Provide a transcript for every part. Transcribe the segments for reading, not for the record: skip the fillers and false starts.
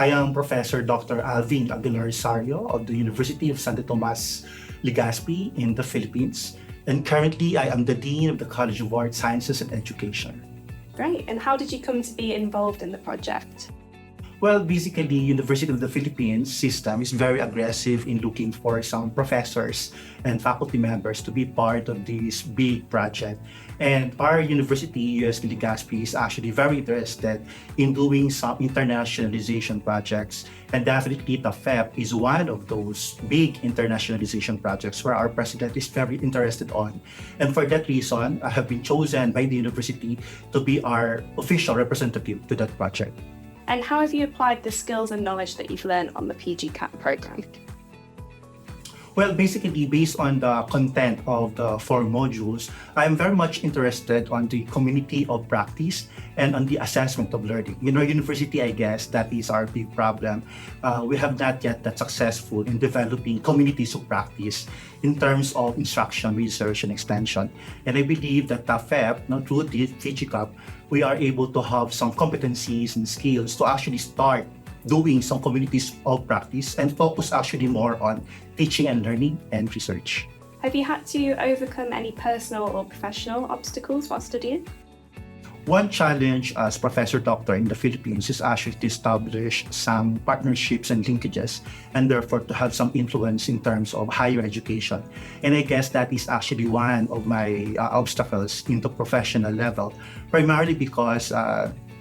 I am Professor Dr. Alvin A. Sario of the University of Santo Tomas-Legazpi in the Philippines. And currently, I am the Dean of the College of Art Sciences and Education. Great. And how did you come to be involved in the project? Well, basically, University of the Philippines system is very aggressive in looking for some professors and faculty members to be part of this big project. And our university, UST Legazpi, is actually very interested in doing some internationalization projects. And definitely, TAPHEP is one of those big internationalization projects where our president is very interested on. And for that reason, I have been chosen by the university to be our official representative to that project. And how have you applied the skills and knowledge that you've learned on the PGCAP program? Well, basically, based on the content of the 4 modules, I'm very much interested on the community of practice and on the assessment of learning. In our university, I guess, that is our big problem. We have not yet that successful in developing communities of practice in terms of instruction, research, and extension. And I believe that TAPHEP, through the PGCAP, we are able to have some competencies and skills to actually start doing some communities of practice and focus actually more on teaching and learning and research. Have you had to overcome any personal or professional obstacles while studying? One challenge as Professor Doctor in the Philippines is actually to establish some partnerships and linkages, and therefore to have some influence in terms of higher education. And I guess that is actually one of my obstacles in the professional level, primarily because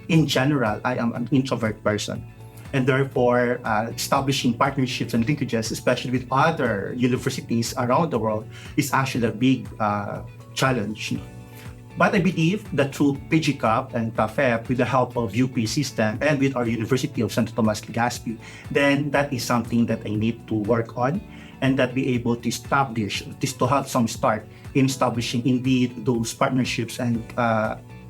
in general, I am an introvert person. And therefore, establishing partnerships and linkages, especially with other universities around the world, is actually a big challenge. But I believe that through PGCAP and TAPHEP, with the help of UP system and with our University of Santo Tomas-Legazpi, then that is something that I need to work on and that be able to establish, to have some start in establishing indeed those partnerships and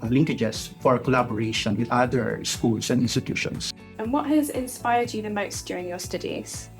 linkages for collaboration with other schools and institutions. And what has inspired you the most during your studies?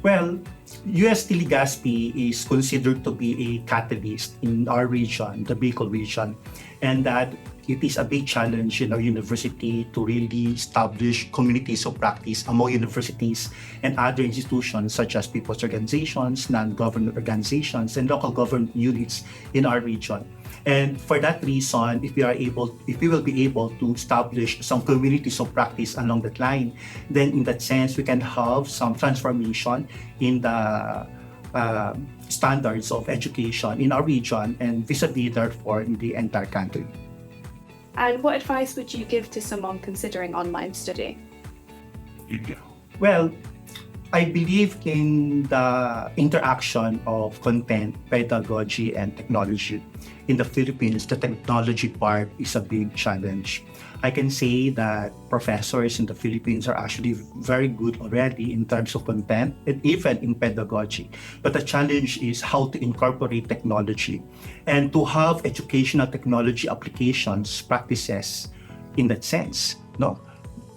Well, UST Legazpi is considered to be a catalyst in our region, the Bicol region, and that it is a big challenge in our university to really establish communities of practice among universities and other institutions such as people's organizations, non-government organizations, and local government units in our region. And for that reason, if we will be able to establish some communities of practice along that line, then in that sense, we can have some transformation in the standards of education in our region and vis-a-vis, therefore, in the entire country. And what advice would you give to someone considering online study? Well, I believe in the interaction of content, pedagogy, and technology. In the Philippines, the technology part is a big challenge. I can say that professors in the Philippines are actually very good already in terms of content and even in pedagogy. But the challenge is how to incorporate technology and to have educational technology applications, practices in that sense,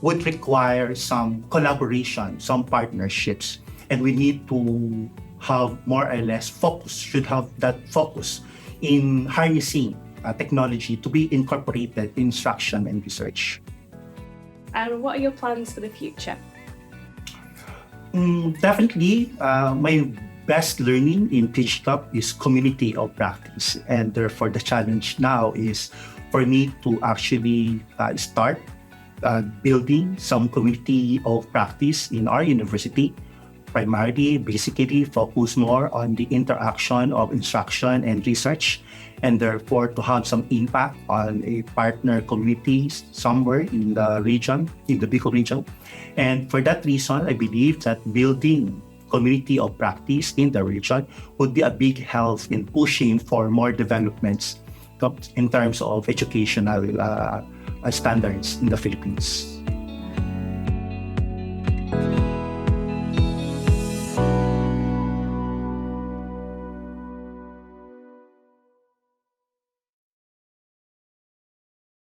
would require some collaboration, some partnerships, and we need to have more or less should have that focus in harnessing technology to be incorporated in instruction and research. And what are your plans for the future? Definitely, my best learning in PGCAP is community of practice, and therefore the challenge now is for me to actually start building some community of practice in our university, primarily, basically focus more on the interaction of instruction and research, and therefore to have some impact on a partner community somewhere in the region, in the Bicol region. And for that reason, I believe that building community of practice in the region would be a big help in pushing for more developments in terms of educational standards in the Philippines.